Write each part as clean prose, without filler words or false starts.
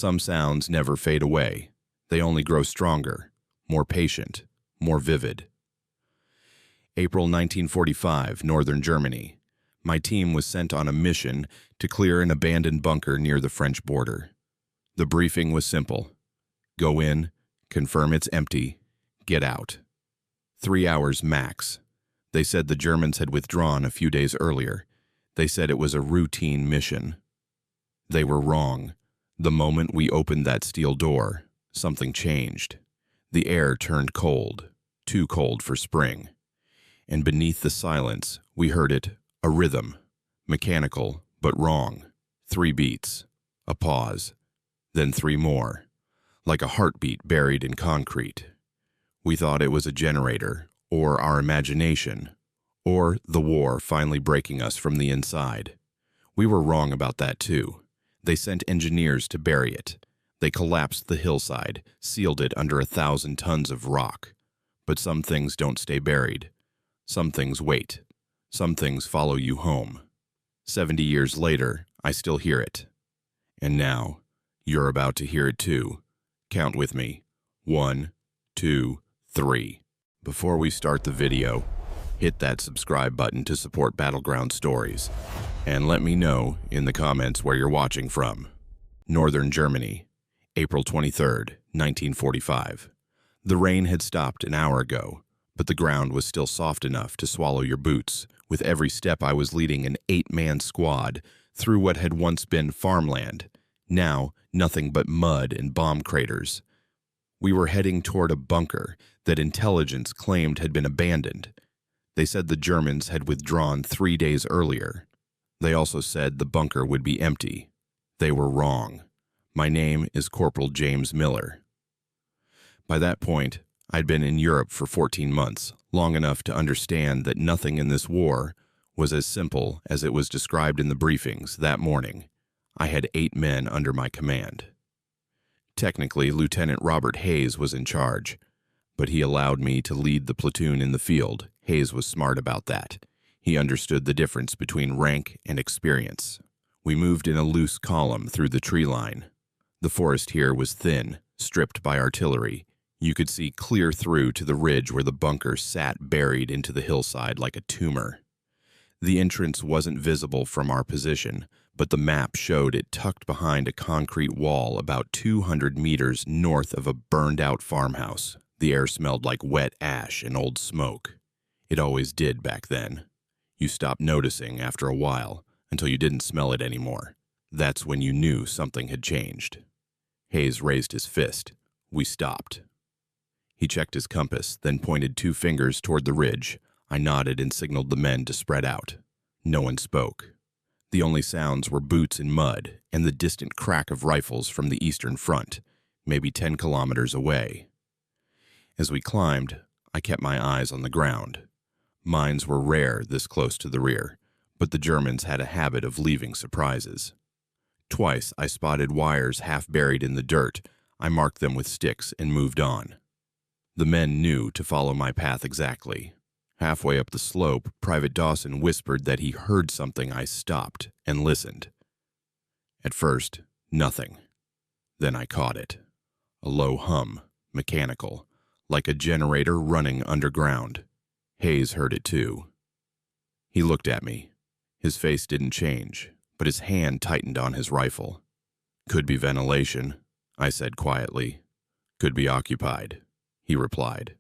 Some sounds never fade away. They only grow stronger, more patient, more vivid. April 1945, Northern Germany. My team was sent on a mission to clear an abandoned bunker near the French border. The briefing was simple. Go in, confirm it's empty, get out. 3 hours max. They said the Germans had withdrawn a few days earlier. They said it was a routine mission. They were wrong. The moment we opened that steel door, something changed. The air turned cold, too cold for spring. And beneath the silence, we heard it, a rhythm, mechanical but wrong. 3 beats, a pause, then 3 more, like a heartbeat buried in concrete. We thought it was a generator, or our imagination, or the war finally breaking us from the inside. We were wrong about that too. They sent engineers to bury it. They collapsed the hillside, sealed it under 1,000 tons of rock. But some things don't stay buried. Some things wait. Some things follow you home. 70 years later, I still hear it. And now, you're about to hear it too. Count with me. 1, 2, 3. Before we start the video, hit that subscribe button to support Battleground Stories. And let me know in the comments where you're watching from. Northern Germany, April 23rd, 1945. The rain had stopped an hour ago, but the ground was still soft enough to swallow your boots. With every step I was leading an 8-man squad through what had once been farmland, now nothing but mud and bomb craters. We were heading toward a bunker that intelligence claimed had been abandoned. They said the Germans had withdrawn 3 days earlier. They also said the bunker would be empty. They were wrong. My name is Corporal James Miller. By that point, I'd been in Europe for 14 months, long enough to understand that nothing in this war was as simple as it was described in the briefings that morning. I had 8 men under my command. Technically, Lieutenant Robert Hayes was in charge, but he allowed me to lead the platoon in the field. Hayes was smart about that. He understood the difference between rank and experience. We moved in a loose column through the tree line. The forest here was thin, stripped by artillery. You could see clear through to the ridge where the bunker sat buried into the hillside like a tumor. The entrance wasn't visible from our position, but the map showed it tucked behind a concrete wall about 200 meters north of a burned-out farmhouse. The air smelled like wet ash and old smoke. It always did back then. You stopped noticing after a while until you didn't smell it anymore. That's when you knew something had changed. Hayes raised his fist. We stopped. He checked his compass, then pointed 2 fingers toward the ridge. I nodded and signaled the men to spread out. No one spoke. The only sounds were boots in mud and the distant crack of rifles from the eastern front, maybe 10 kilometers away. As we climbed, I kept my eyes on the ground. Mines were rare this close to the rear, but the Germans had a habit of leaving surprises. Twice I spotted wires half buried in the dirt. I marked them with sticks and moved on. The men knew to follow my path exactly. Halfway up the slope, Private Dawson whispered that he heard something. I stopped and listened. At first, nothing. Then I caught it. A low hum, mechanical, like a generator running underground. Hayes heard it too. He looked at me. His face didn't change, but his hand tightened on his rifle. Could be ventilation, I said quietly. Could be occupied, he replied.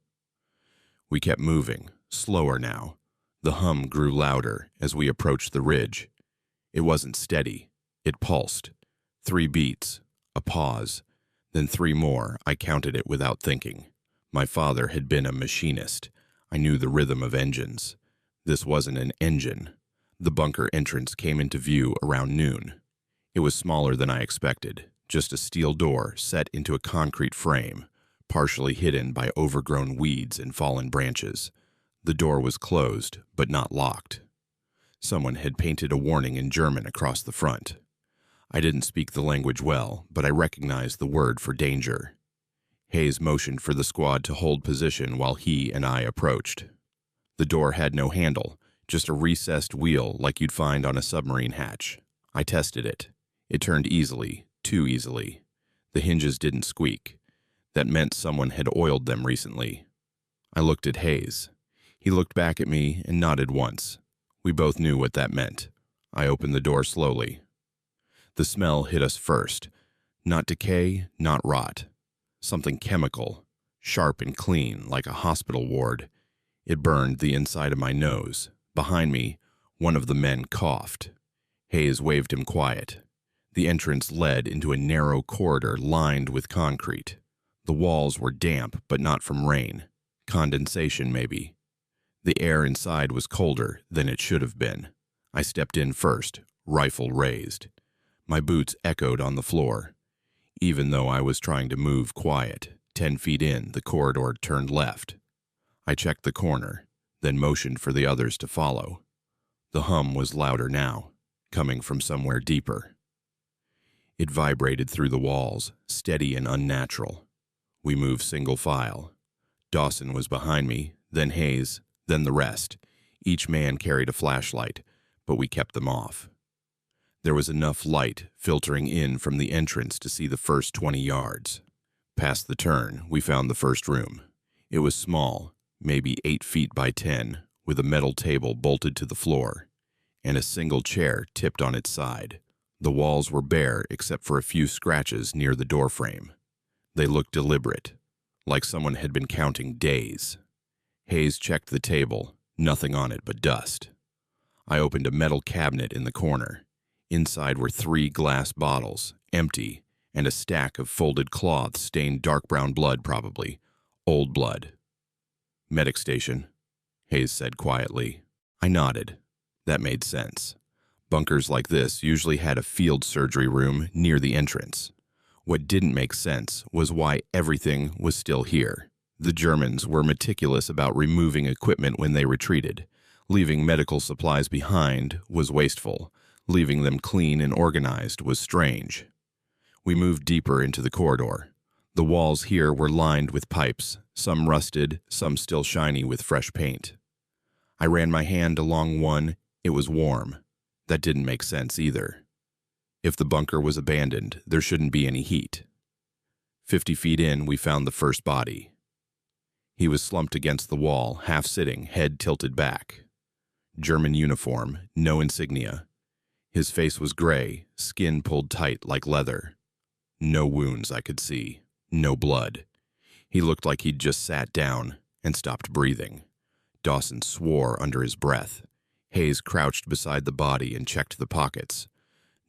We kept moving, slower now. The hum grew louder as we approached the ridge. It wasn't steady. It pulsed. 3 beats, a pause, then 3 more. I counted it without thinking. My father had been a machinist. I knew the rhythm of engines. This wasn't an engine. The bunker entrance came into view around noon. It was smaller than I expected, just a steel door set into a concrete frame, partially hidden by overgrown weeds and fallen branches. The door was closed, but not locked. Someone had painted a warning in German across the front. I didn't speak the language well, but I recognized the word for danger. Hayes motioned for the squad to hold position while he and I approached. The door had no handle, just a recessed wheel like you'd find on a submarine hatch. I tested it. It turned easily, too easily. The hinges didn't squeak. That meant someone had oiled them recently. I looked at Hayes. He looked back at me and nodded once. We both knew what that meant. I opened the door slowly. The smell hit us first. Not decay, not rot. Something chemical, sharp and clean, like a hospital ward. It burned the inside of my nose. Behind me, one of the men coughed. Hayes waved him quiet. The entrance led into a narrow corridor lined with concrete. The walls were damp, but not from rain. Condensation, maybe. The air inside was colder than it should have been. I stepped in first, rifle raised. My boots echoed on the floor. Even though I was trying to move quiet, 10 feet in, the corridor turned left. I checked the corner, then motioned for the others to follow. The hum was louder now, coming from somewhere deeper. It vibrated through the walls, steady and unnatural. We moved single file. Dawson was behind me, then Hayes, then the rest. Each man carried a flashlight, but we kept them off. There was enough light filtering in from the entrance to see the first 20 yards. Past the turn, we found the first room. It was small, maybe 8 feet by 10, with a metal table bolted to the floor, and a single chair tipped on its side. The walls were bare except for a few scratches near the doorframe. They looked deliberate, like someone had been counting days. Hayes checked the table, nothing on it but dust. I opened a metal cabinet in the corner. Inside were 3 glass bottles, empty, and a stack of folded cloths stained dark brown blood probably. Old blood. "Medic station," Hayes said quietly. I nodded. That made sense. Bunkers like this usually had a field surgery room near the entrance. What didn't make sense was why everything was still here. The Germans were meticulous about removing equipment when they retreated. Leaving medical supplies behind was wasteful. Leaving them clean and organized was strange. We moved deeper into the corridor. The walls here were lined with pipes, some rusted, some still shiny with fresh paint. I ran my hand along one. It was warm. That didn't make sense either. If the bunker was abandoned, there shouldn't be any heat. 50 feet in, we found the first body. He was slumped against the wall, half sitting, head tilted back. German uniform, no insignia. His face was gray, skin pulled tight like leather. No wounds I could see, no blood. He looked like he'd just sat down and stopped breathing. Dawson swore under his breath. Hayes crouched beside the body and checked the pockets.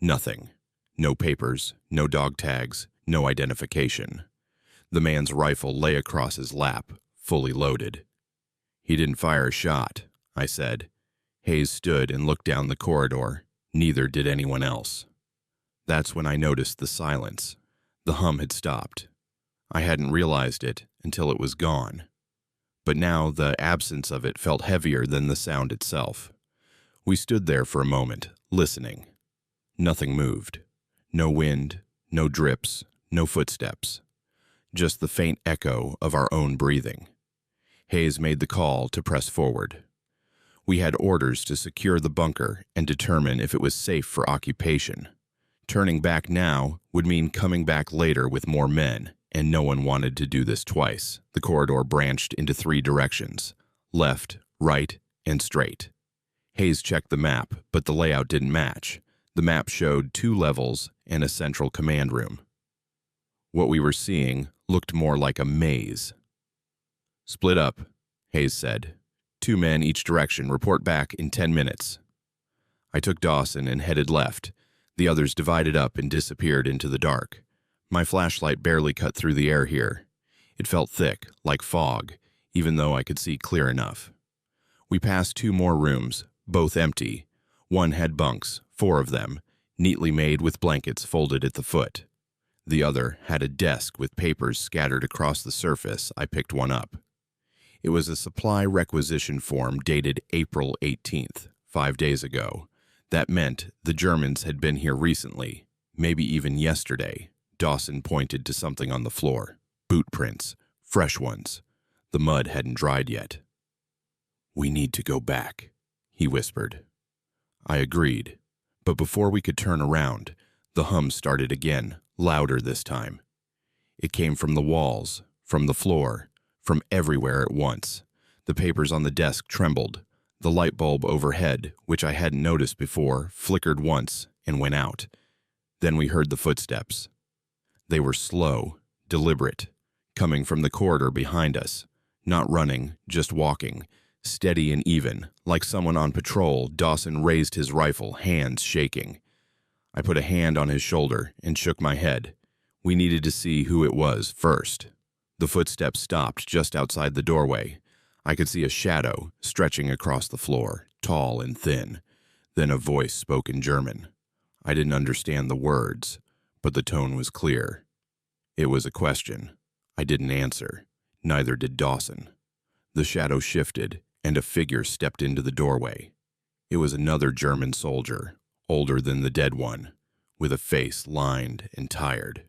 Nothing. No papers, no dog tags, no identification. The man's rifle lay across his lap, fully loaded. "He didn't fire a shot," I said. Hayes stood and looked down the corridor. Neither did anyone else. That's when I noticed the silence. The hum had stopped. I hadn't realized it until it was gone. But now the absence of it felt heavier than the sound itself. We stood there for a moment, listening. Nothing moved. No wind, no drips, no footsteps. Just the faint echo of our own breathing. Hayes made the call to press forward. We had orders to secure the bunker and determine if it was safe for occupation. Turning back now would mean coming back later with more men, and no one wanted to do this twice. The corridor branched into 3 directions: left, right, and straight. Hayes checked the map, but the layout didn't match. The map showed 2 levels and a central command room. What we were seeing looked more like a maze. "Split up," Hayes said. 2 men each direction. Report back in 10 minutes. I took Dawson and headed left. The others divided up and disappeared into the dark. My flashlight barely cut through the air here. It felt thick, like fog, even though I could see clear enough. We passed 2 more rooms, both empty. One had bunks, 4 of them, neatly made with blankets folded at the foot. The other had a desk with papers scattered across the surface. I picked one up. It was a supply requisition form dated April 18th, 5 days ago. That meant the Germans had been here recently, maybe even yesterday. Dawson pointed to something on the floor. Boot prints, fresh ones. The mud hadn't dried yet. "We need to go back," he whispered. I agreed, but before we could turn around, the hum started again, louder this time. It came from the walls, from the floor, from everywhere at once. The papers on the desk trembled. The light bulb overhead, which I hadn't noticed before, flickered once and went out. Then we heard the footsteps. They were slow, deliberate, coming from the corridor behind us. Not running, just walking, steady and even, like someone on patrol. Dawson raised his rifle, hands shaking. I put a hand on his shoulder and shook my head. We needed to see who it was first. The footsteps stopped just outside the doorway. I could see a shadow stretching across the floor, tall and thin. Then a voice spoke in German. I didn't understand the words, but the tone was clear. It was a question. I didn't answer. Neither did Dawson. The shadow shifted, and a figure stepped into the doorway. It was another German soldier, older than the dead one, with a face lined and tired.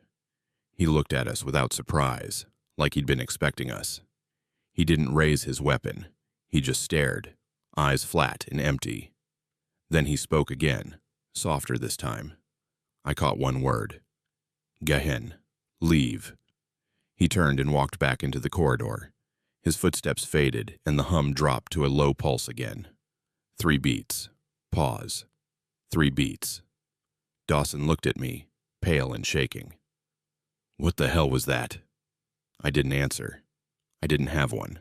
He looked at us without surprise, like he'd been expecting us. He didn't raise his weapon. He just stared, eyes flat and empty. Then he spoke again, softer this time. I caught one word. Gehen. Leave. He turned and walked back into the corridor. His footsteps faded, and the hum dropped to a low pulse again. 3 beats. Pause. 3 beats. Dawson looked at me, pale and shaking. What the hell was that? I didn't answer. I didn't have one.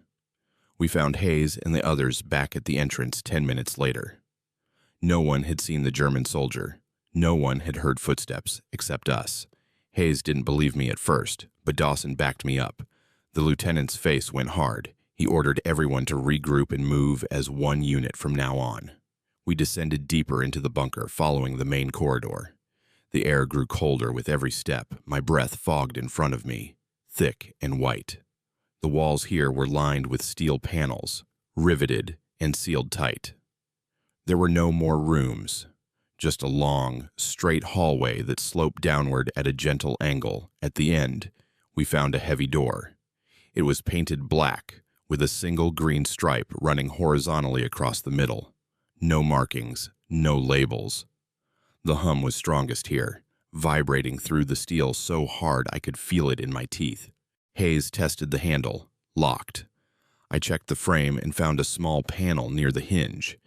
We found Hayes and the others back at the entrance 10 minutes later. No one had seen the German soldier. No one had heard footsteps except us. Hayes didn't believe me at first, but Dawson backed me up. The lieutenant's face went hard. He ordered everyone to regroup and move as one unit from now on. We descended deeper into the bunker, following the main corridor. The air grew colder with every step. My breath fogged in front of me, thick and white. The walls here were lined with steel panels, riveted and sealed tight. There were no more rooms, just a long, straight hallway that sloped downward at a gentle angle. At the end, we found a heavy door. It was painted black, with a single green stripe running horizontally across the middle. No markings, no labels. The hum was strongest here, vibrating through the steel so hard I could feel it in my teeth. Hayes tested the handle, locked. I checked the frame and found a small panel near the hinge.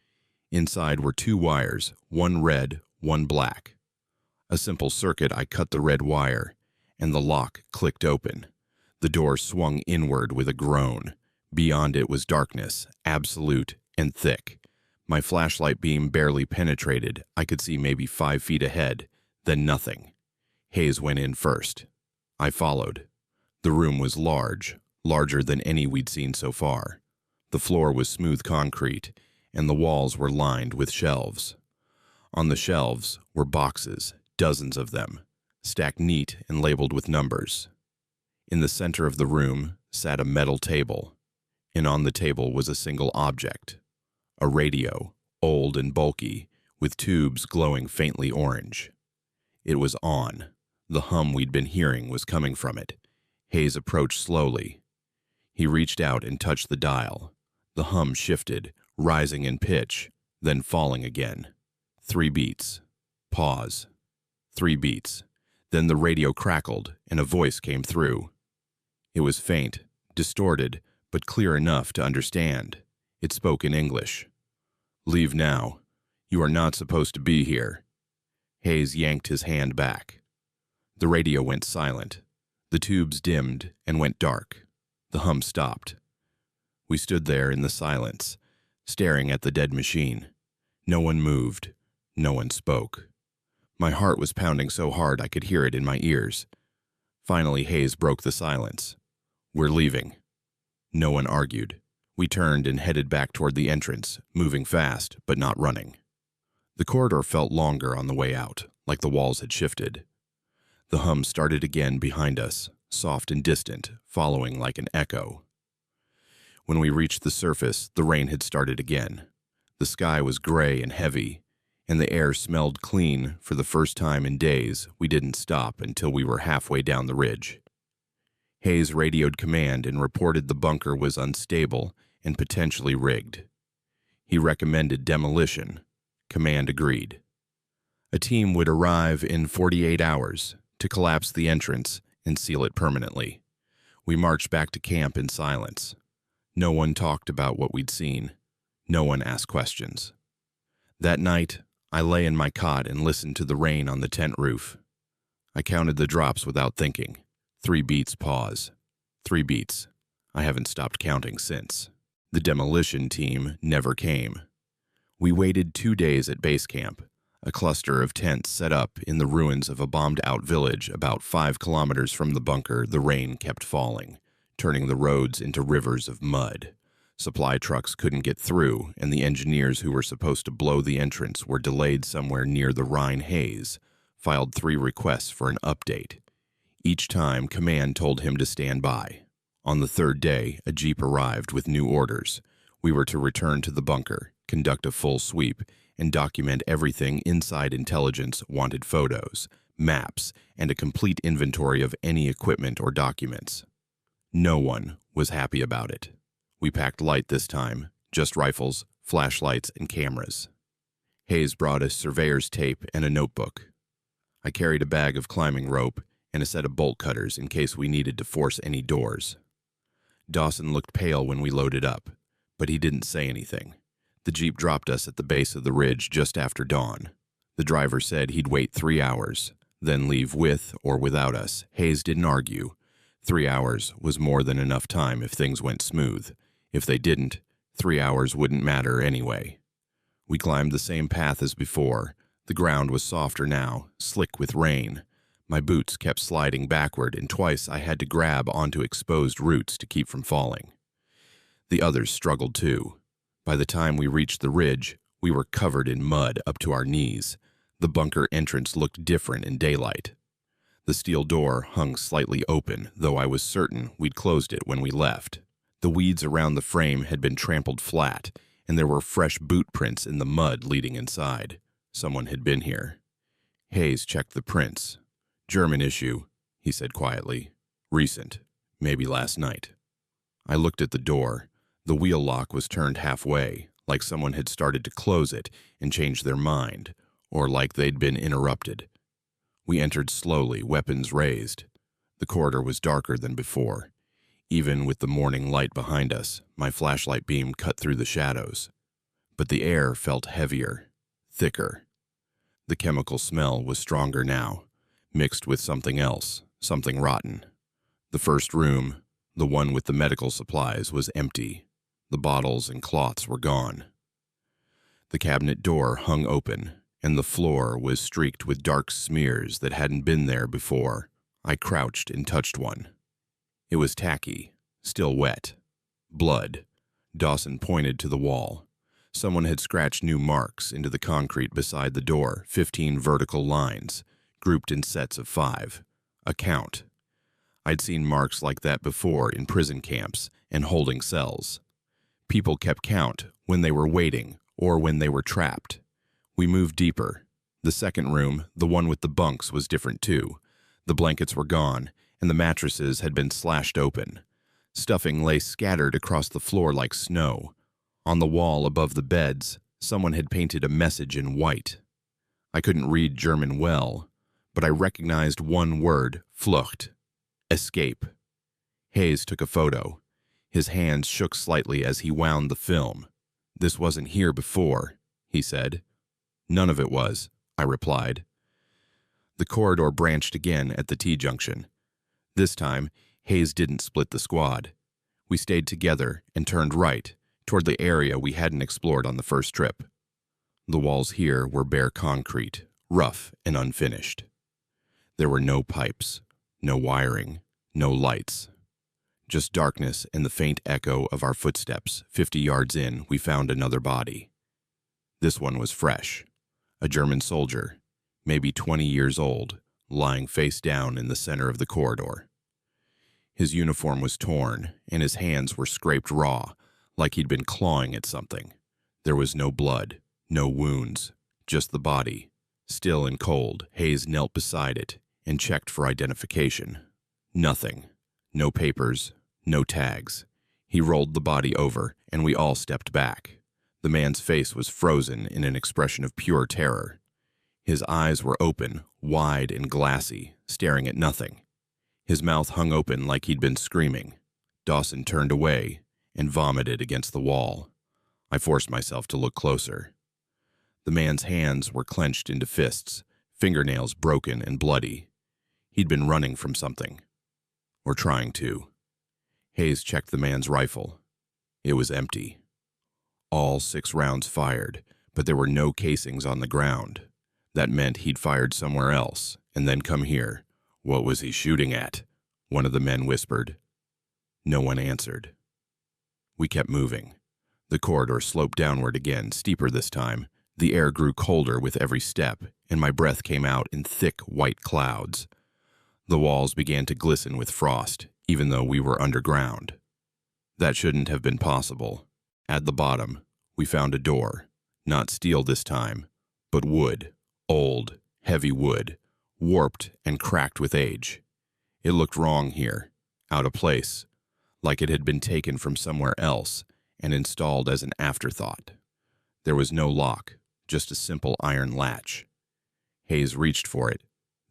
Inside were 2 wires, one red, one black. A simple circuit. I cut the red wire, and the lock clicked open. The door swung inward with a groan. Beyond it was darkness, absolute and thick. My flashlight beam barely penetrated. I could see maybe 5 feet ahead, then nothing. Hayes went in first. I followed. The room was large, larger than any we'd seen so far. The floor was smooth concrete, and the walls were lined with shelves. On the shelves were boxes, dozens of them, stacked neat and labeled with numbers. In the center of the room sat a metal table, and on the table was a single object, a radio, old and bulky, with tubes glowing faintly orange. It was on. The hum we'd been hearing was coming from it. Hayes approached slowly. He reached out and touched the dial. The hum shifted, rising in pitch, then falling again. 3 beats. Pause. 3 beats. Then the radio crackled, and a voice came through. It was faint, distorted, but clear enough to understand. It spoke in English. Leave now. You are not supposed to be here. Hayes yanked his hand back. The radio went silent. The tubes dimmed and went dark. The hum stopped. We stood there in the silence, staring at the dead machine. No one moved. No one spoke. My heart was pounding so hard I could hear it in my ears. Finally, Hayes broke the silence. We're leaving. No one argued. We turned and headed back toward the entrance, moving fast, but not running. The corridor felt longer on the way out, like the walls had shifted. The hum started again behind us, soft and distant, following like an echo. When we reached the surface, the rain had started again. The sky was gray and heavy, and the air smelled clean. For the first time in days, we didn't stop until we were halfway down the ridge. Hayes radioed command and reported the bunker was unstable and potentially rigged. He recommended demolition. Command agreed. A team would arrive in 48 hours to collapse the entrance and seal it permanently. We marched back to camp in silence. No one talked about what we'd seen. No one asked questions. That night, I lay in my cot and listened to the rain on the tent roof. I counted the drops without thinking. 3 beats, pause. 3 beats. I haven't stopped counting since. The demolition team never came. We waited 2 days at base camp, a cluster of tents set up in the ruins of a bombed-out village about 5 kilometers from the bunker. The rain kept falling, turning the roads into rivers of mud. Supply trucks couldn't get through, and the engineers who were supposed to blow the entrance were delayed somewhere near the Rhine. Hayes filed 3 requests for an update. Each time, command told him to stand by. On the 3rd day, a jeep arrived with new orders. We were to return to the bunker, conduct a full sweep, and document everything inside. Intelligence wanted photos, maps, and a complete inventory of any equipment or documents. No one was happy about it. We packed light this time, just rifles, flashlights, and cameras. Hayes brought us surveyor's tape and a notebook. I carried a bag of climbing rope and a set of bolt cutters in case we needed to force any doors. Dawson looked pale when we loaded up, but he didn't say anything. The jeep dropped us at the base of the ridge just after dawn. The driver said he'd wait 3 hours, then leave with or without us. Hayes didn't argue. 3 hours was more than enough time if things went smooth. If they didn't, 3 hours wouldn't matter anyway. We climbed the same path as before. The ground was softer now, slick with rain. My boots kept sliding backward, and twice I had to grab onto exposed roots to keep from falling. The others struggled too. By the time we reached the ridge, we were covered in mud up to our knees. The bunker entrance looked different in daylight. The steel door hung slightly open, though I was certain we'd closed it when we left. The weeds around the frame had been trampled flat, and there were fresh boot prints in the mud leading inside. Someone had been here. Hayes checked the prints. "German issue," he said quietly. "Recent. Maybe last night." I looked at the door. The wheel lock was turned halfway, like someone had started to close it and changed their mind, or like they'd been interrupted. We entered slowly, weapons raised. The corridor was darker than before. Even with the morning light behind us, my flashlight beam cut through the shadows. But the air felt heavier, thicker. The chemical smell was stronger now, mixed with something else, something rotten. The first room, the one with the medical supplies, was empty. The bottles and cloths were gone. The cabinet door hung open, and the floor was streaked with dark smears that hadn't been there before. I crouched and touched one. It was tacky, still wet. Blood. Dawson pointed to the wall. Someone had scratched new marks into the concrete beside the door, 15 vertical lines, grouped in sets of 5. A count. I'd seen marks like that before in prison camps and holding cells. People kept count when they were waiting or when they were trapped. We moved deeper. The second room, the one with the bunks, was different too. The blankets were gone, and the mattresses had been slashed open. Stuffing lay scattered across the floor like snow. On the wall above the beds, someone had painted a message in white. I couldn't read German well, but I recognized one word: Flucht. Escape. Hayes took a photo. His hands shook slightly as he wound the film. "This wasn't here before," he said. "None of it was," I replied. The corridor branched again at the T-junction. This time, Hayes didn't split the squad. We stayed together and turned right, toward the area we hadn't explored on the first trip. The walls here were bare concrete, rough and unfinished. There were no pipes, no wiring, no lights. Just darkness and the faint echo of our footsteps. 50 yards in, we found another body. This one was fresh. A German soldier, maybe 20 years old, lying face down in the center of the corridor. His uniform was torn, and his hands were scraped raw, like he'd been clawing at something. There was no blood, no wounds, just the body. Still and cold, Hayes knelt beside it and checked for identification. Nothing. No papers, no tags. He rolled the body over, and we all stepped back. The man's face was frozen in an expression of pure terror. His eyes were open, wide and glassy, staring at nothing. His mouth hung open like he'd been screaming. Dawson turned away and vomited against the wall. I forced myself to look closer. The man's hands were clenched into fists, fingernails broken and bloody. He'd been running from something. Or trying to. Hayes checked the man's rifle. It was empty. All 6 rounds fired, but there were no casings on the ground. That meant he'd fired somewhere else, and then come here. What was he shooting at? One of the men whispered. No one answered. We kept moving. The corridor sloped downward again, steeper this time. The air grew colder with every step, and my breath came out in thick white clouds. The walls began to glisten with frost, even though we were underground. That shouldn't have been possible. At the bottom, we found a door. Not steel this time, but wood. Old, heavy wood, warped and cracked with age. It looked wrong here, out of place, like it had been taken from somewhere else and installed as an afterthought. There was no lock, just a simple iron latch. Hayes reached for it,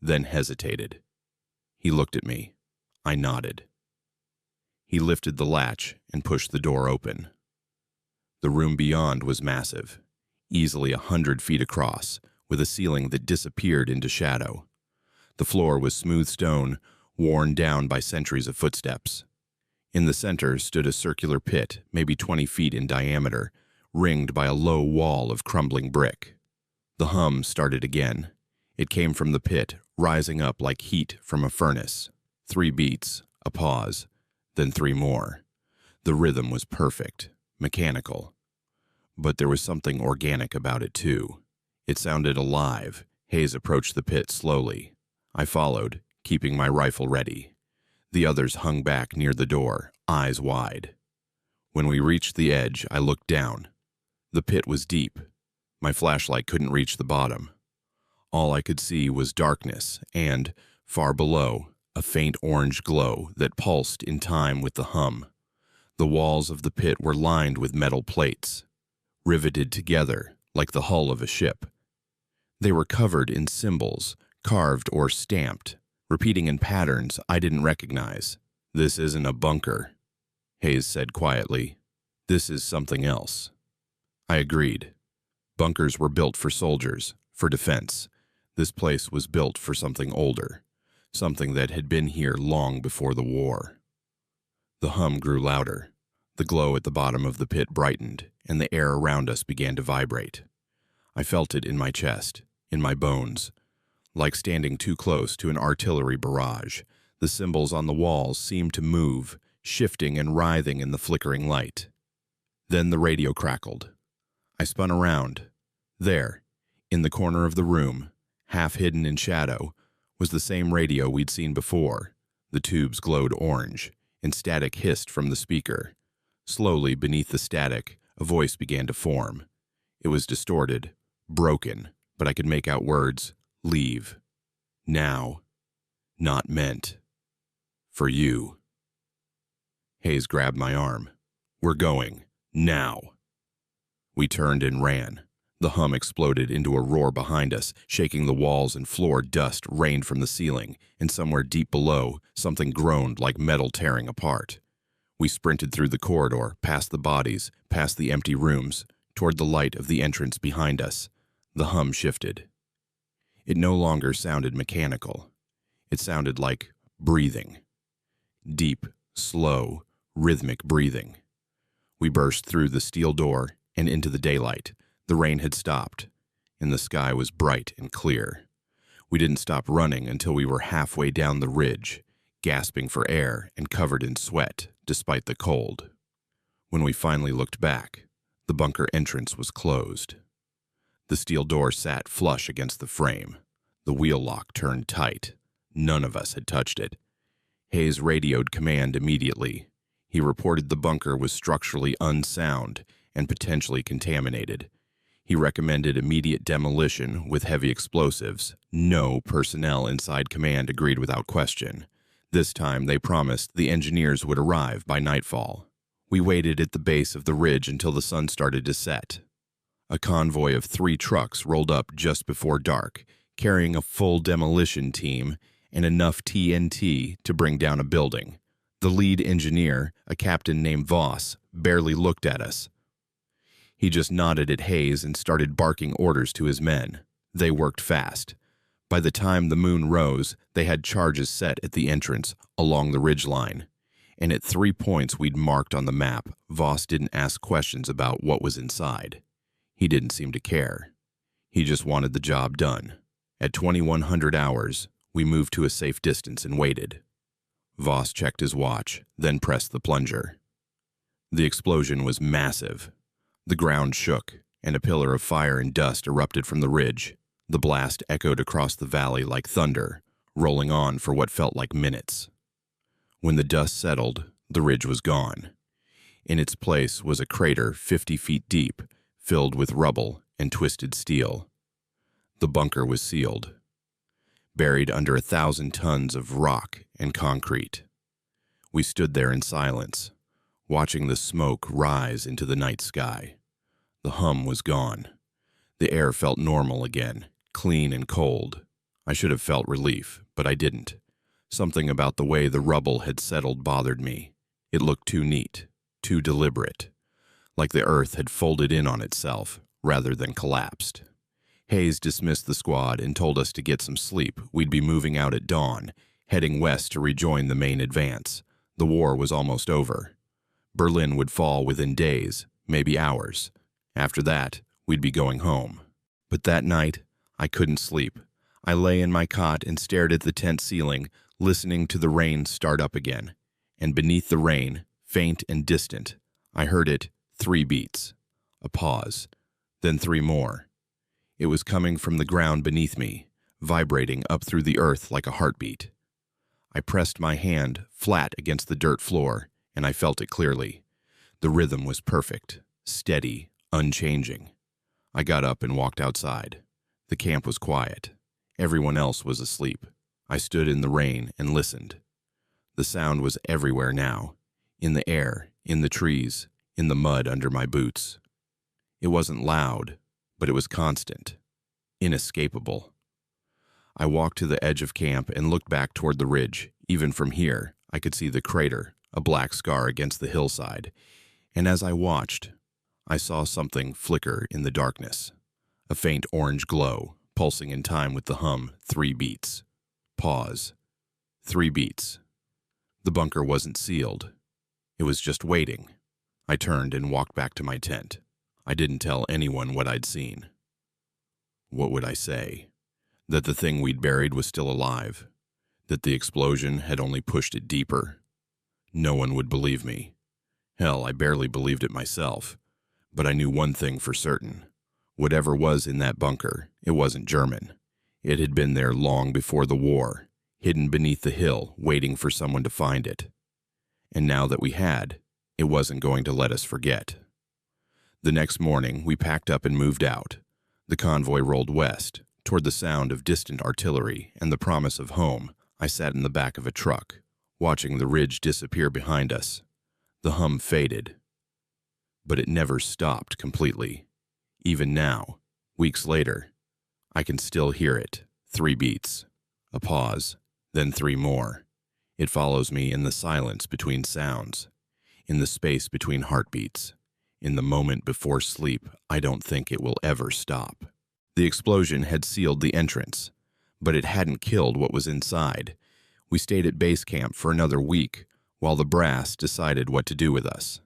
then hesitated. He looked at me. I nodded. He lifted the latch and pushed the door open. The room beyond was massive, easily 100 feet across, with a ceiling that disappeared into shadow. The floor was smooth stone, worn down by centuries of footsteps. In the center stood a circular pit, maybe 20 feet in diameter, ringed by a low wall of crumbling brick. The hum started again. It came from the pit, rising up like heat from a furnace. 3 beats, a pause, then 3 more. The rhythm was perfect, mechanical. But there was something organic about it, too. It sounded alive. Hayes approached the pit slowly. I followed, keeping my rifle ready. The others hung back near the door, eyes wide. When we reached the edge, I looked down. The pit was deep. My flashlight couldn't reach the bottom. All I could see was darkness and, far below, a faint orange glow that pulsed in time with the hum. The walls of the pit were lined with metal plates, riveted together like the hull of a ship. They were covered in symbols, carved or stamped, repeating in patterns I didn't recognize. "This isn't a bunker," Hayes said quietly. "This is something else." I agreed. Bunkers were built for soldiers, for defense. This place was built for something older, something that had been here long before the war. The hum grew louder. The glow at the bottom of the pit brightened, and the air around us began to vibrate. I felt it in my chest, in my bones. Like standing too close to an artillery barrage, the symbols on the walls seemed to move, shifting and writhing in the flickering light. Then the radio crackled. I spun around. There, in the corner of the room, half hidden in shadow, was the same radio we'd seen before. The tubes glowed orange, and static hissed from the speaker. Slowly, beneath the static, a voice began to form. It was distorted, broken, but I could make out words. Leave. Now. Not meant. For you. Hayes grabbed my arm. We're going. Now. We turned and ran. The hum exploded into a roar behind us, shaking the walls and floor. Dust rained from the ceiling, and somewhere deep below, something groaned like metal tearing apart. We sprinted through the corridor, past the bodies, past the empty rooms, toward the light of the entrance behind us. The hum shifted. It no longer sounded mechanical. It sounded like breathing. Deep, slow, rhythmic breathing. We burst through the steel door and into the daylight. The rain had stopped, and the sky was bright and clear. We didn't stop running until we were halfway down the ridge, gasping for air and covered in sweat, despite the cold. When we finally looked back, the bunker entrance was closed. The steel door sat flush against the frame. The wheel lock turned tight. None of us had touched it. Hayes radioed command immediately. He reported the bunker was structurally unsound and potentially contaminated. He recommended immediate demolition with heavy explosives. No personnel inside command agreed without question. This time they promised the engineers would arrive by nightfall. We waited at the base of the ridge until the sun started to set. A convoy of 3 trucks rolled up just before dark, carrying a full demolition team and enough TNT to bring down a building. The lead engineer, a captain named Voss, barely looked at us. He just nodded at Hayes and started barking orders to his men. They worked fast. By the time the moon rose, they had charges set at the entrance along the ridgeline. And at 3 points we'd marked on the map, Voss didn't ask questions about what was inside. He didn't seem to care. He just wanted the job done. At 2100 hours, we moved to a safe distance and waited. Voss checked his watch, then pressed the plunger. The explosion was massive. The ground shook, and a pillar of fire and dust erupted from the ridge. The blast echoed across the valley like thunder, rolling on for what felt like minutes. When the dust settled, the ridge was gone. In its place was a crater 50 feet deep, filled with rubble and twisted steel. The bunker was sealed, buried under 1,000 tons of rock and concrete. We stood there in silence, watching the smoke rise into the night sky. The hum was gone. The air felt normal again, clean and cold. I should have felt relief, but I didn't. Something about the way the rubble had settled bothered me. It looked too neat, too deliberate, like the earth had folded in on itself rather than collapsed. Hayes dismissed the squad and told us to get some sleep. We'd be moving out at dawn, heading west to rejoin the main advance. The war was almost over. Berlin would fall within days, maybe hours. After that, we'd be going home. But that night, I couldn't sleep. I lay in my cot and stared at the tent ceiling, listening to the rain start up again. And beneath the rain, faint and distant, I heard it 3 beats. A pause, then 3 more. It was coming from the ground beneath me, vibrating up through the earth like a heartbeat. I pressed my hand flat against the dirt floor, and I felt it clearly. The rhythm was perfect, steady, unchanging. I got up and walked outside. The camp was quiet. Everyone else was asleep. I stood in the rain and listened. The sound was everywhere now, in the air, in the trees, in the mud under my boots. It wasn't loud, but it was constant, inescapable. I walked to the edge of camp and looked back toward the ridge. Even from here, I could see the crater, a black scar against the hillside. And as I watched, I saw something flicker in the darkness. A faint orange glow, pulsing in time with the hum. 3 beats. Pause. 3 beats. The bunker wasn't sealed. It was just waiting. I turned and walked back to my tent. I didn't tell anyone what I'd seen. What would I say? That the thing we'd buried was still alive? That the explosion had only pushed it deeper? No one would believe me. Hell, I barely believed it myself. But I knew one thing for certain. Whatever was in that bunker, it wasn't German. It had been there long before the war, hidden beneath the hill, waiting for someone to find it. And now that we had, it wasn't going to let us forget. The next morning, we packed up and moved out. The convoy rolled west, toward the sound of distant artillery and the promise of home. I sat in the back of a truck, watching the ridge disappear behind us. The hum faded, but it never stopped completely. Even now, weeks later, I can still hear it. 3 beats, a pause, then 3 more. It follows me in the silence between sounds, in the space between heartbeats. In the moment before sleep, I don't think it will ever stop. The explosion had sealed the entrance, but it hadn't killed what was inside. We stayed at base camp for another week while the brass decided what to do with us.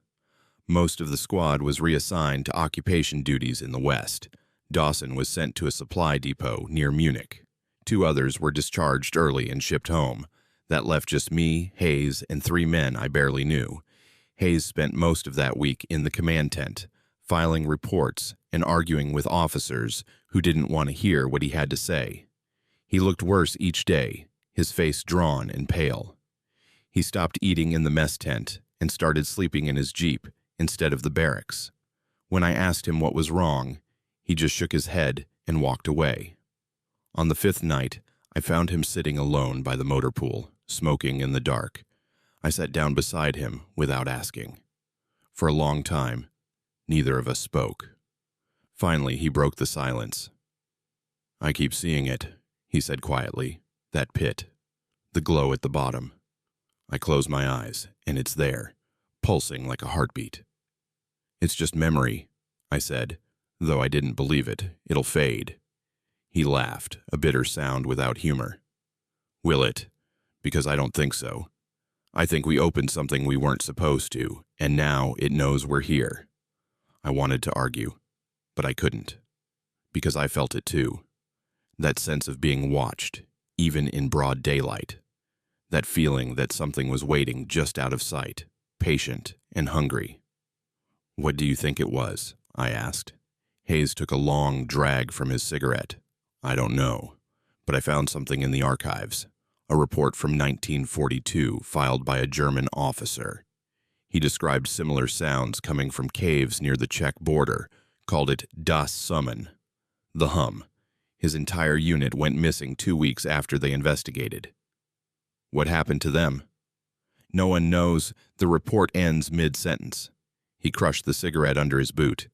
Most of the squad was reassigned to occupation duties in the west. Dawson was sent to a supply depot near Munich. 2 others were discharged early and shipped home. That left just me, Hayes, and 3 men I barely knew. Hayes spent most of that week in the command tent, filing reports and arguing with officers who didn't want to hear what he had to say. He looked worse each day, his face drawn and pale. He stopped eating in the mess tent and started sleeping in his jeep instead of the barracks. When I asked him what was wrong, he just shook his head and walked away. On the 5th night, I found him sitting alone by the motor pool, smoking in the dark. I sat down beside him without asking. For a long time, neither of us spoke. Finally, he broke the silence. "I keep seeing it," he said quietly. "That pit. The glow at the bottom. I close my eyes, and it's there, pulsing like a heartbeat. "It's just memory," I said, though I didn't believe it. "It'll fade." He laughed, a bitter sound without humor. "Will it? Because I don't think so. I think we opened something we weren't supposed to, and now it knows we're here." I wanted to argue, but I couldn't, because I felt it too. That sense of being watched, even in broad daylight. That feeling that something was waiting just out of sight, patient and hungry. "What do you think it was?" I asked. Hayes took a long drag from his cigarette. "I don't know, but I found something in the archives. A report from 1942 filed by a German officer. He described similar sounds coming from caves near the Czech border, called it Das Summen, the hum. His entire unit went missing 2 weeks after they investigated." "What happened to them?" "No one knows. The report ends mid-sentence." He crushed the cigarette under his boot.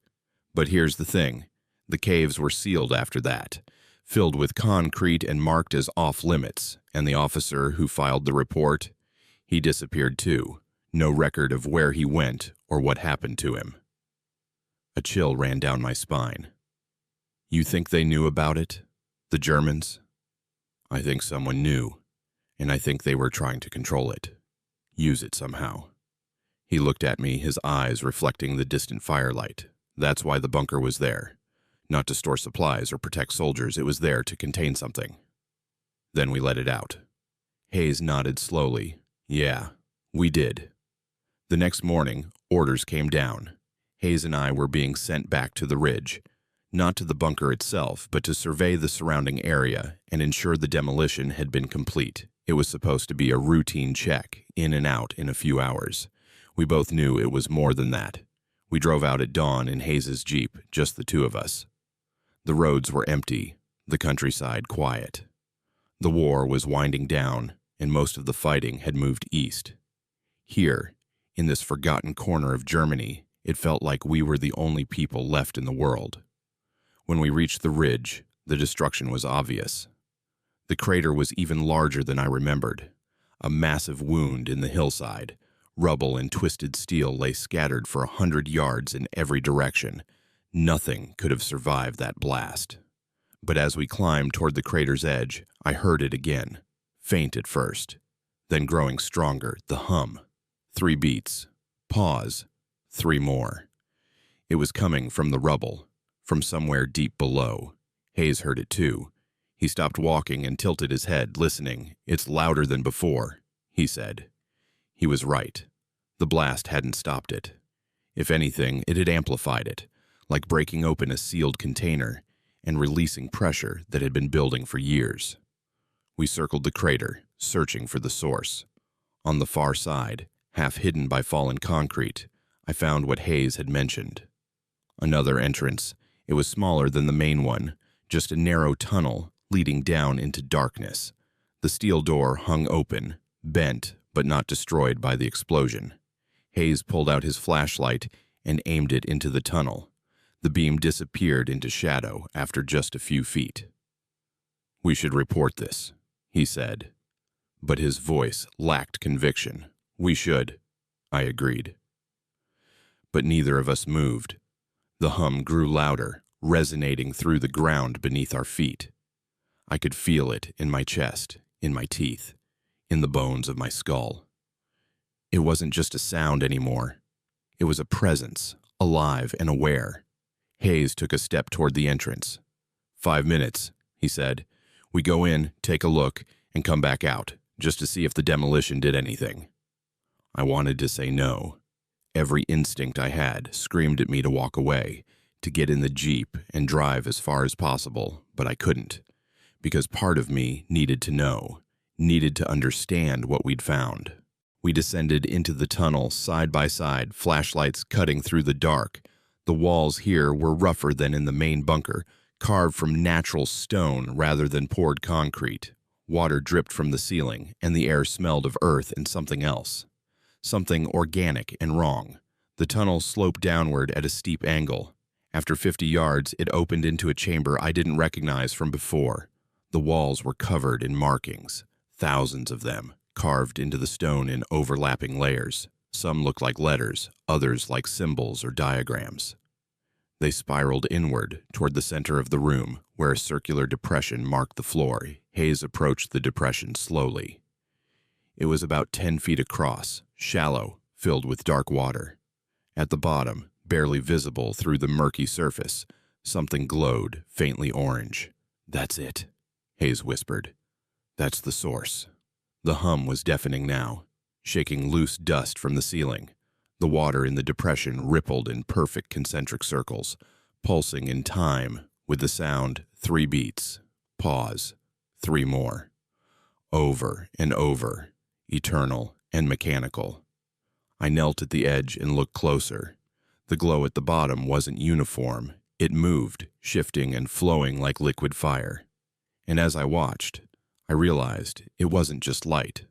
"But here's the thing. The caves were sealed after that, filled with concrete and marked as off-limits, and the officer who filed the report, he disappeared too. No record of where he went or what happened to him." A chill ran down my spine. "You think they knew about it? The Germans?" "I think someone knew, and I think they were trying to control it. Use it somehow." He looked at me, his eyes reflecting the distant firelight. "That's why the bunker was there. Not to store supplies or protect soldiers, it was there to contain something. Then we let it out." Hayes nodded slowly. "Yeah, we did." The next morning, orders came down. Hayes and I were being sent back to the ridge, not to the bunker itself, but to survey the surrounding area and ensure the demolition had been complete. It was supposed to be a routine check, in and out in a few hours. We both knew it was more than that. We drove out at dawn in Hayes's Jeep, just the two of us. The roads were empty, the countryside quiet. The war was winding down, and most of the fighting had moved east. Here, in this forgotten corner of Germany, it felt like we were the only people left in the world. When we reached the ridge, the destruction was obvious. The crater was even larger than I remembered. A massive wound in the hillside. Rubble and twisted steel lay scattered for 100 yards in every direction. Nothing could have survived that blast. But as we climbed toward the crater's edge, I heard it again, faint at first, then growing stronger, the hum. 3 beats. Pause. 3 more. It was coming from the rubble, from somewhere deep below. Hayes heard it too. He stopped walking and tilted his head, listening. "It's louder than before," he said. He was right. The blast hadn't stopped it. If anything, it had amplified it, like breaking open a sealed container and releasing pressure that had been building for years. We circled the crater, searching for the source. On the far side, half hidden by fallen concrete, I found what Hayes had mentioned. Another entrance. It was smaller than the main one, just a narrow tunnel leading down into darkness. The steel door hung open, bent but not destroyed by the explosion. Hayes pulled out his flashlight and aimed it into the tunnel. The beam disappeared into shadow after just a few feet. "We should report this," he said. But his voice lacked conviction. "We should," I agreed. But neither of us moved. The hum grew louder, resonating through the ground beneath our feet. I could feel it in my chest, in my teeth, in the bones of my skull. It wasn't just a sound anymore. It was a presence, alive and aware. Hayes took a step toward the entrance. 5 minutes, he said. "We go in, take a look, and come back out, just to see if the demolition did anything." I wanted to say no. Every instinct I had screamed at me to walk away, to get in the Jeep and drive as far as possible, but I couldn't, because part of me needed to know, needed to understand what we'd found. We descended into the tunnel side by side, flashlights cutting through the dark. The walls here were rougher than in the main bunker, carved from natural stone rather than poured concrete. Water dripped from the ceiling, and the air smelled of earth and something else. Something organic and wrong. The tunnel sloped downward at a steep angle. After 50 yards, it opened into a chamber I didn't recognize from before. The walls were covered in markings, thousands of them, carved into the stone in overlapping layers. Some looked like letters, others like symbols or diagrams. They spiraled inward toward the center of the room, where a circular depression marked the floor. Hayes approached the depression slowly. It was about 10 feet across, shallow, filled with dark water. At the bottom, barely visible through the murky surface, something glowed, faintly orange. "That's it," Hayes whispered. "That's the source." The hum was deafening now, shaking loose dust from the ceiling. The water in the depression rippled in perfect concentric circles, pulsing in time with the sound 3 beats, pause, 3 more. Over and over, eternal and mechanical. I knelt at the edge and looked closer. The glow at the bottom wasn't uniform. It moved, shifting and flowing like liquid fire. And as I watched, I realized it wasn't just light.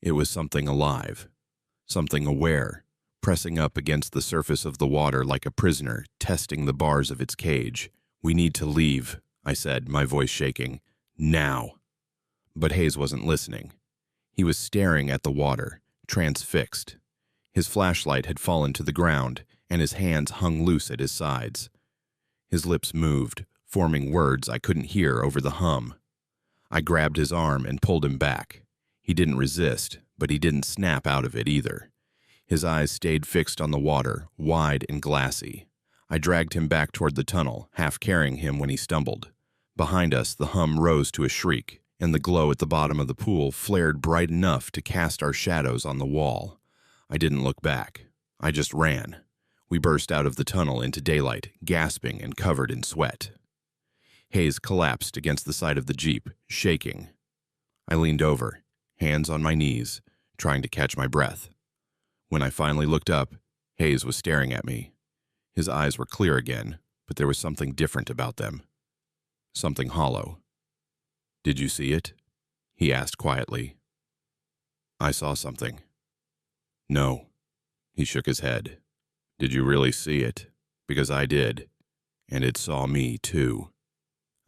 It was something alive, something aware, pressing up against the surface of the water like a prisoner testing the bars of its cage. "We need to leave," I said, my voice shaking. "Now." But Hayes wasn't listening. He was staring at the water, transfixed. His flashlight had fallen to the ground, and his hands hung loose at his sides. His lips moved, forming words I couldn't hear over the hum. I grabbed his arm and pulled him back. He didn't resist, but he didn't snap out of it either. His eyes stayed fixed on the water, wide and glassy. I dragged him back toward the tunnel, half carrying him when he stumbled. Behind us, the hum rose to a shriek, and the glow at the bottom of the pool flared bright enough to cast our shadows on the wall. I didn't look back. I just ran. We burst out of the tunnel into daylight, gasping and covered in sweat. Hayes collapsed against the side of the Jeep, shaking. I leaned over, hands on my knees, trying to catch my breath. When I finally looked up, Hayes was staring at me. His eyes were clear again, but there was something different about them. Something hollow. "Did you see it?" he asked quietly. I saw something. "No." He shook his head. "Did you really see it? Because I did. And it saw me, too."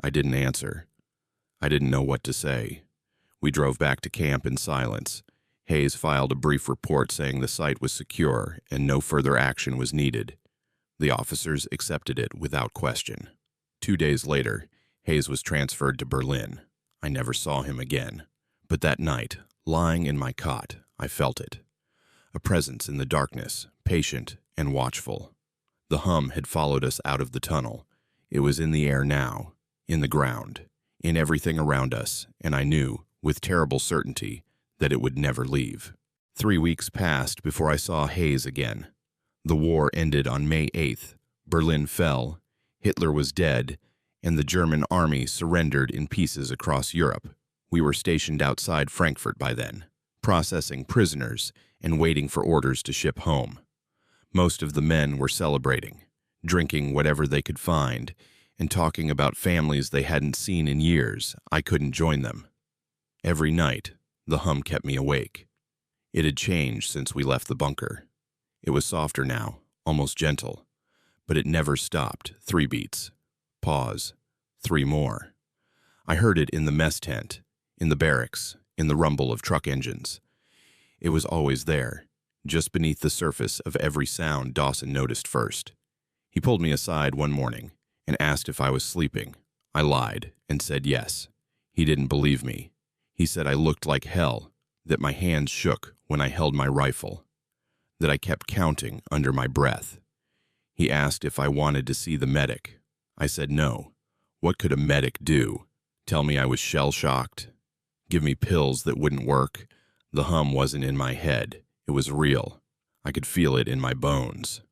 I didn't answer. I didn't know what to say. We drove back to camp in silence. Hayes filed a brief report saying the site was secure and no further action was needed. The officers accepted it without question. 2 days later, Hayes was transferred to Berlin. I never saw him again. But that night, lying in my cot, I felt it. A presence in the darkness, patient and watchful. The hum had followed us out of the tunnel. It was in the air now, in the ground, in everything around us, and I knew, with terrible certainty, that it would never leave. 3 weeks passed before I saw Hayes again. The war ended on May 8th. Berlin fell, Hitler was dead, and the German army surrendered in pieces across Europe. We were stationed outside Frankfurt by then, processing prisoners and waiting for orders to ship home. Most of the men were celebrating, drinking whatever they could find, and talking about families they hadn't seen in years. I couldn't join them. Every night, the hum kept me awake. It had changed since we left the bunker. It was softer now, almost gentle, but it never stopped. 3 beats. Pause. 3 more. I heard it in the mess tent, in the barracks, in the rumble of truck engines. It was always there, just beneath the surface of every sound Dawson noticed first. He pulled me aside one morning and asked if I was sleeping. I lied and said yes. He didn't believe me. He said I looked like hell, that my hands shook when I held my rifle, that I kept counting under my breath. He asked if I wanted to see the medic. I said no. What could a medic do? Tell me I was shell-shocked? Give me pills that wouldn't work? The hum wasn't in my head. It was real. I could feel it in my bones.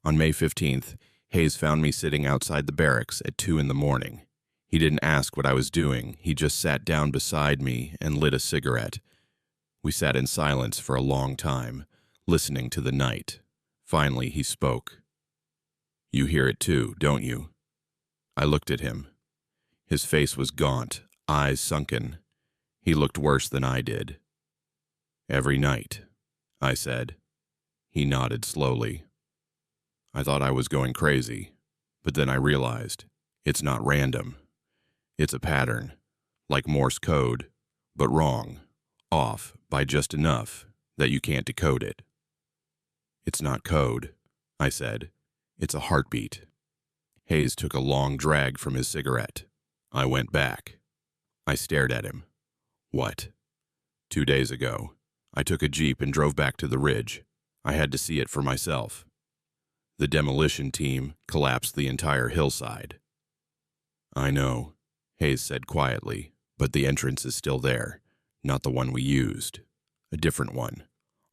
On May 15th, Hayes found me sitting outside the barracks at 2 in the morning. He didn't ask what I was doing. He just sat down beside me and lit a cigarette. We sat in silence for a long time, listening to the night. Finally, he spoke. "You hear it too, don't you?" I looked at him. His face was gaunt, eyes sunken. He looked worse than I did. "Every night," I said. He nodded slowly. I thought I was going crazy, but then I realized it's not random. It's a pattern, like Morse code. but wrong, off by just enough that you can't decode it. It's not code, I said. It's a heartbeat. Hayes took a long drag from his cigarette. I went back. I stared at him. What? 2 days ago, I took a jeep and drove back to the ridge. I had to see it for myself. The demolition team collapsed the entire hillside. I know, Hayes said quietly, but the entrance is still there, not the one we used. A different one,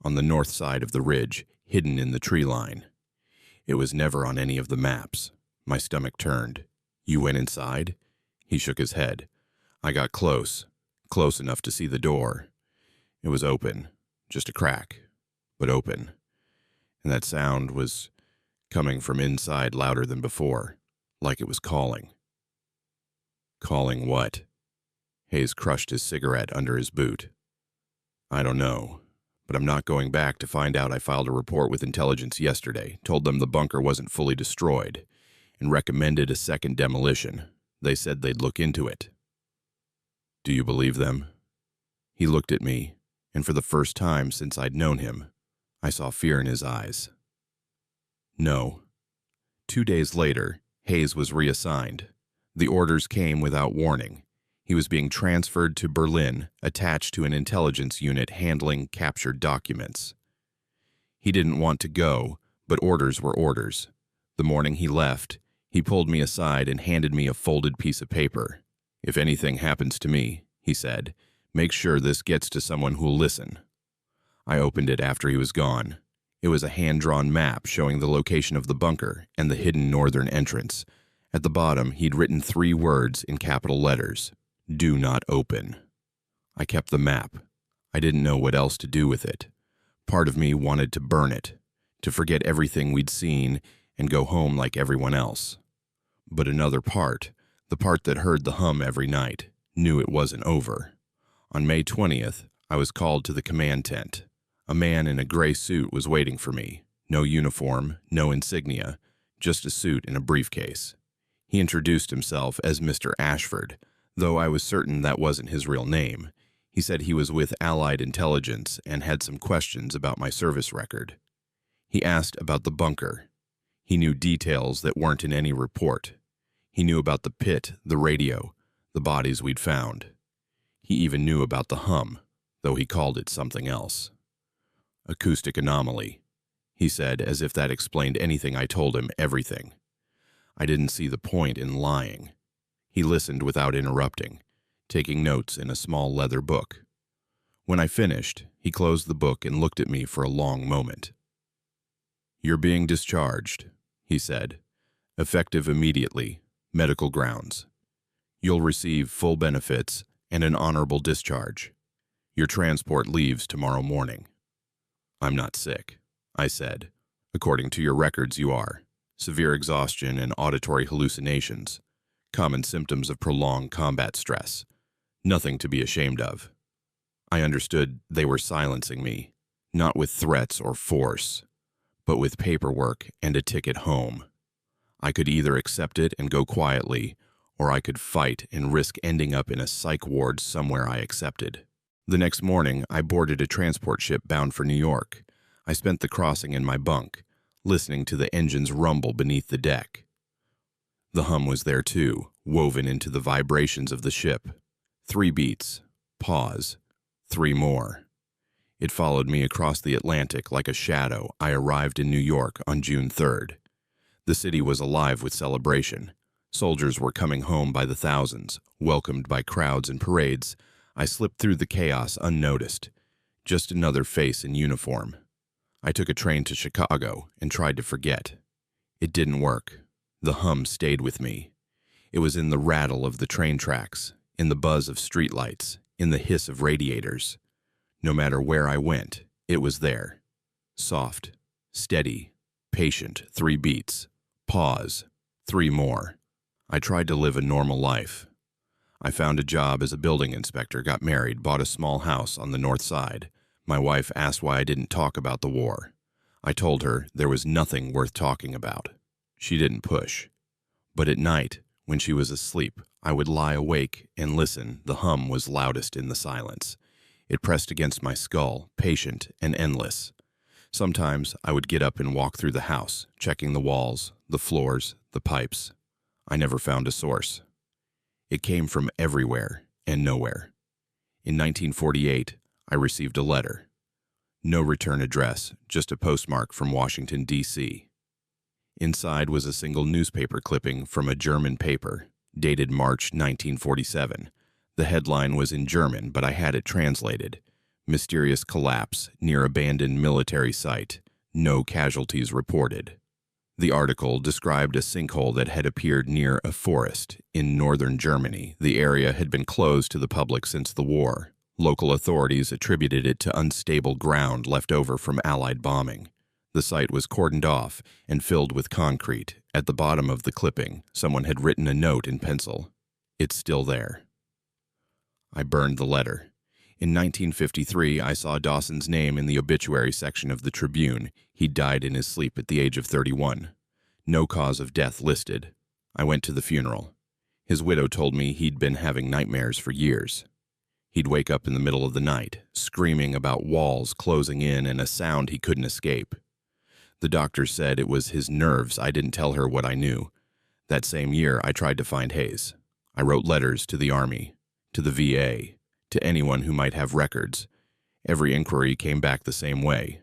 on the north side of the ridge, hidden in the tree line. It was never on any of the maps. My stomach turned. You went inside? He shook his head. I got close enough to see the door. It was open, just a crack, but open. And that sound was coming from inside louder than before, like it was calling. Calling what? Hayes crushed his cigarette under his boot. I don't know, but I'm not going back to find out. I filed a report with intelligence yesterday, told them the bunker wasn't fully destroyed, and recommended a second demolition. They said they'd look into it. Do you believe them? He looked at me, and for the first time since I'd known him, I saw fear in his eyes. No. 2 days later, Hayes was reassigned. The orders came without warning. He was being transferred to Berlin, attached to an intelligence unit handling captured documents. He didn't want to go, but orders were orders. The morning he left, he pulled me aside and handed me a folded piece of paper. If anything happens to me, he said, make sure this gets to someone who'll listen. I opened it after he was gone. It was a hand-drawn map showing the location of the bunker and the hidden northern entrance. At the bottom, he'd written 3 words in capital letters. Do not open. I kept the map. I didn't know what else to do with it. Part of me wanted to burn it, to forget everything we'd seen and go home like everyone else. But another part, the part that heard the hum every night, knew it wasn't over. On May 20th, I was called to the command tent. A man in a gray suit was waiting for me. No uniform, no insignia, just a suit and a briefcase. He introduced himself as Mr. Ashford, though I was certain that wasn't his real name. He said he was with Allied Intelligence and had some questions about my service record. He asked about the bunker. He knew details that weren't in any report. He knew about the pit, the radio, the bodies we'd found. He even knew about the hum, though he called it something else. Acoustic anomaly, he said, as if that explained anything. I told him everything. I didn't see the point in lying. He listened without interrupting, taking notes in a small leather book. When I finished, he closed the book and looked at me for a long moment. You're being discharged, he said. Effective immediately, medical grounds. You'll receive full benefits and an honorable discharge. Your transport leaves tomorrow morning. I'm not sick, I said. According to your records, you are. Severe exhaustion and auditory hallucinations. Common symptoms of prolonged combat stress. Nothing to be ashamed of. I understood they were silencing me, not with threats or force, but with paperwork and a ticket home. I could either accept it and go quietly, or I could fight and risk ending up in a psych ward somewhere I accepted. The next morning, I boarded a transport ship bound for New York. I spent the crossing in my bunk, listening to the engines rumble beneath the deck. The hum was there too, woven into the vibrations of the ship. 3 beats, pause, 3 more. It followed me across the Atlantic like a shadow. I arrived in New York on June 3rd. The city was alive with celebration. Soldiers were coming home by the thousands, welcomed by crowds and parades. I slipped through the chaos unnoticed. Just another face in uniform. I took a train to Chicago and tried to forget. It didn't work. The hum stayed with me. It was in the rattle of the train tracks, in the buzz of streetlights, in the hiss of radiators. No matter where I went, it was there. Soft, steady, patient, 3 beats, pause, 3 more. I tried to live a normal life. I found a job as a building inspector, got married, bought a small house on the north side. My wife asked why I didn't talk about the war. I told her there was nothing worth talking about. She didn't push. But at night, When she was asleep, I would lie awake and listen. The hum was loudest in the silence. It pressed against my skull, patient and endless. Sometimes I would get up and walk through the house, checking the walls, the floors, the pipes. I never found a source. It came from everywhere and nowhere. In 1948, I received a letter. No return address, just a postmark from Washington, D.C. Inside was a single newspaper clipping from a German paper, dated March 1947. The headline was in German, but I had it translated. Mysterious collapse near abandoned military site. No casualties reported. The article described a sinkhole that had appeared near a forest in northern Germany. The area had been closed to the public since the war. Local authorities attributed it to unstable ground left over from Allied bombing. The site was cordoned off and filled with concrete. At the bottom of the clipping, someone had written a note in pencil. It's still there. I burned the letter. In 1953, I saw Dawson's name in the obituary section of the Tribune. He died in his sleep at the age of 31. No cause of death listed. I went to the funeral. His widow told me he'd been having nightmares for years. He'd wake up in the middle of the night, screaming about walls closing in and a sound he couldn't escape. The doctor said it was his nerves. I didn't tell her what I knew. That same year, I tried to find Hayes. I wrote letters to the Army, to the VA, to anyone who might have records. Every inquiry came back the same way.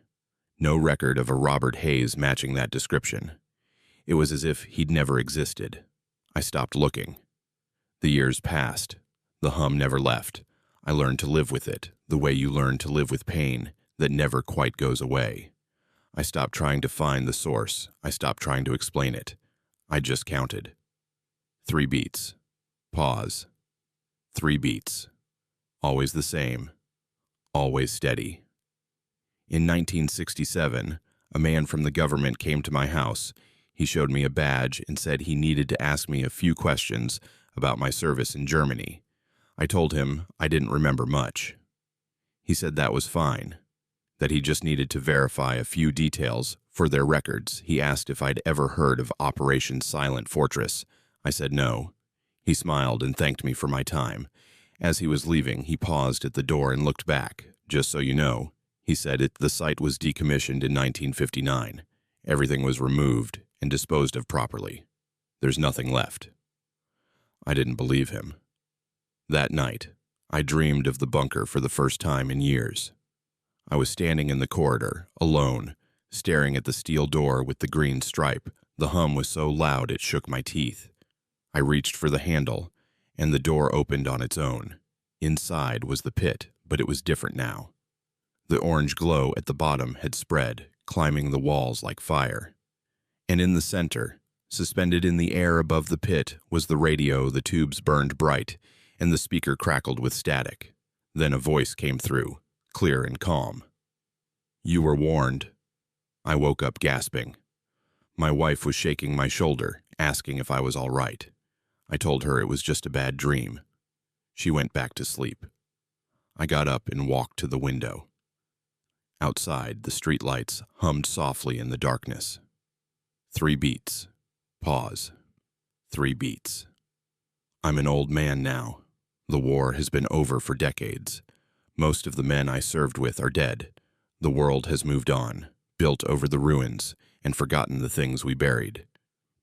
No record of a Robert Hayes matching that description. It was as if he'd never existed. I stopped looking. The years passed. The hum never left. I learned to live with it, the way you learn to live with pain that never quite goes away. I stopped trying to find the source. I stopped trying to explain it. I just counted. 3 beats. Pause. 3 beats. Always the same. Always steady. In 1967, a man from the government came to my house. He showed me a badge and said he needed to ask me a few questions about my service in Germany. I told him I didn't remember much. He said that was fine, that he just needed to verify a few details for their records. He asked if I'd ever heard of Operation Silent Fortress. I said no. He smiled and thanked me for my time. As he was leaving, he paused at the door and looked back. Just so you know, he said the site was decommissioned in 1959. Everything was removed and disposed of properly. There's nothing left. I didn't believe him. That night, I dreamed of the bunker for the first time in years. I was standing in the corridor, alone, staring at the steel door with the green stripe. The hum was so loud it shook my teeth. I reached for the handle, and the door opened on its own. Inside was the pit, but it was different now. The orange glow at the bottom had spread, climbing the walls like fire. And in the center, suspended in the air above the pit, was the radio. The tubes burned bright, and the speaker crackled with static. Then a voice came through, clear and calm. You were warned. I woke up gasping. My wife was shaking my shoulder, asking if I was all right. I told her it was just a bad dream. She went back to sleep. I got up and walked to the window. Outside, the streetlights hummed softly in the darkness. 3 beats. Pause. 3 beats. I'm an old man now. The war has been over for decades. Most of the men I served with are dead. The world has moved on, built over the ruins, and forgotten the things we buried.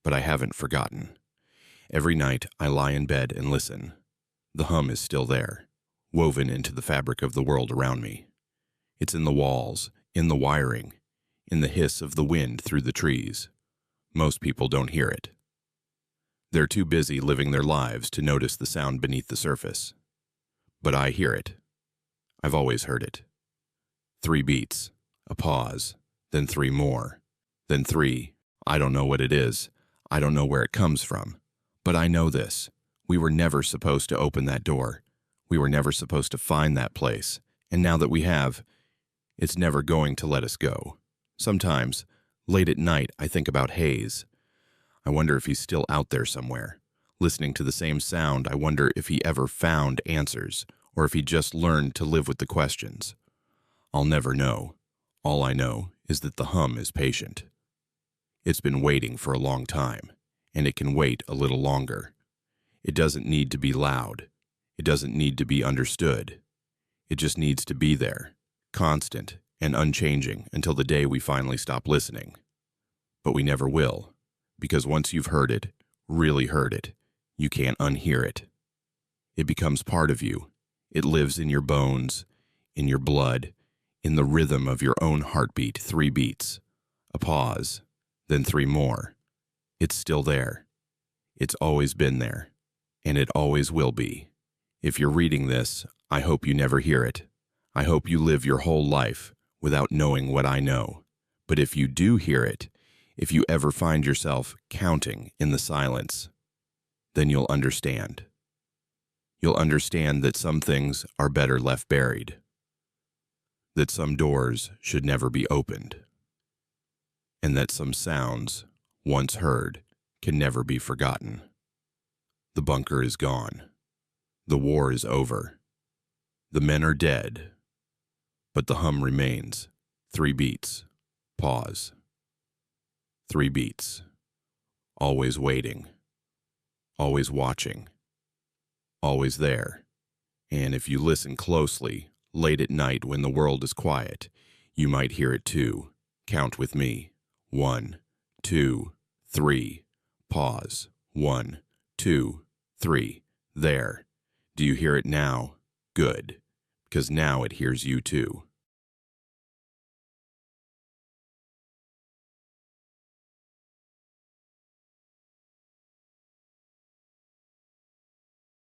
But I haven't forgotten. Every night I lie in bed and listen. The hum is still there, woven into the fabric of the world around me. It's in the walls, in the wiring, in the hiss of the wind through the trees. Most people don't hear it. They're too busy living their lives to notice the sound beneath the surface. But I hear it. I've always heard it. 3 beats, a pause, then 3 more, then 3. I don't know what it is. I don't know where it comes from. But I know this. We were never supposed to open that door. We were never supposed to find that place. And now that we have, it's never going to let us go. Sometimes, late at night, I think about Hayes. I wonder if he's still out there somewhere. Listening to the same sound, I wonder if he ever found answers, or if he just learned to live with the questions. I'll never know. All I know is that the hum is patient. It's been waiting for a long time, and it can wait a little longer. It doesn't need to be loud. It doesn't need to be understood. It just needs to be there, constant and unchanging until the day we finally stop listening. But we never will, because once you've heard it, really heard it, you can't unhear it. It becomes part of you. It lives in your bones, in your blood, in the rhythm of your own heartbeat. 3 beats, a pause, then 3 more. It's still there. It's always been there, and it always will be. If you're reading this, I hope you never hear it. I hope you live your whole life without knowing what I know. But if you do hear it, if you ever find yourself counting in the silence, then you'll understand. You'll understand that some things are better left buried, that some doors should never be opened, and that some sounds, once heard, can never be forgotten. The bunker is gone. The war is over. The men are dead. But the hum remains. 3 beats. Pause. 3 beats. Always waiting. Always watching. Always there. And if you listen closely, late at night when the world is quiet, you might hear it too. Count with me. 1, 2, 3. Pause. 1, 2, 3. There. Do you hear it now? Good. Because now it hears you too.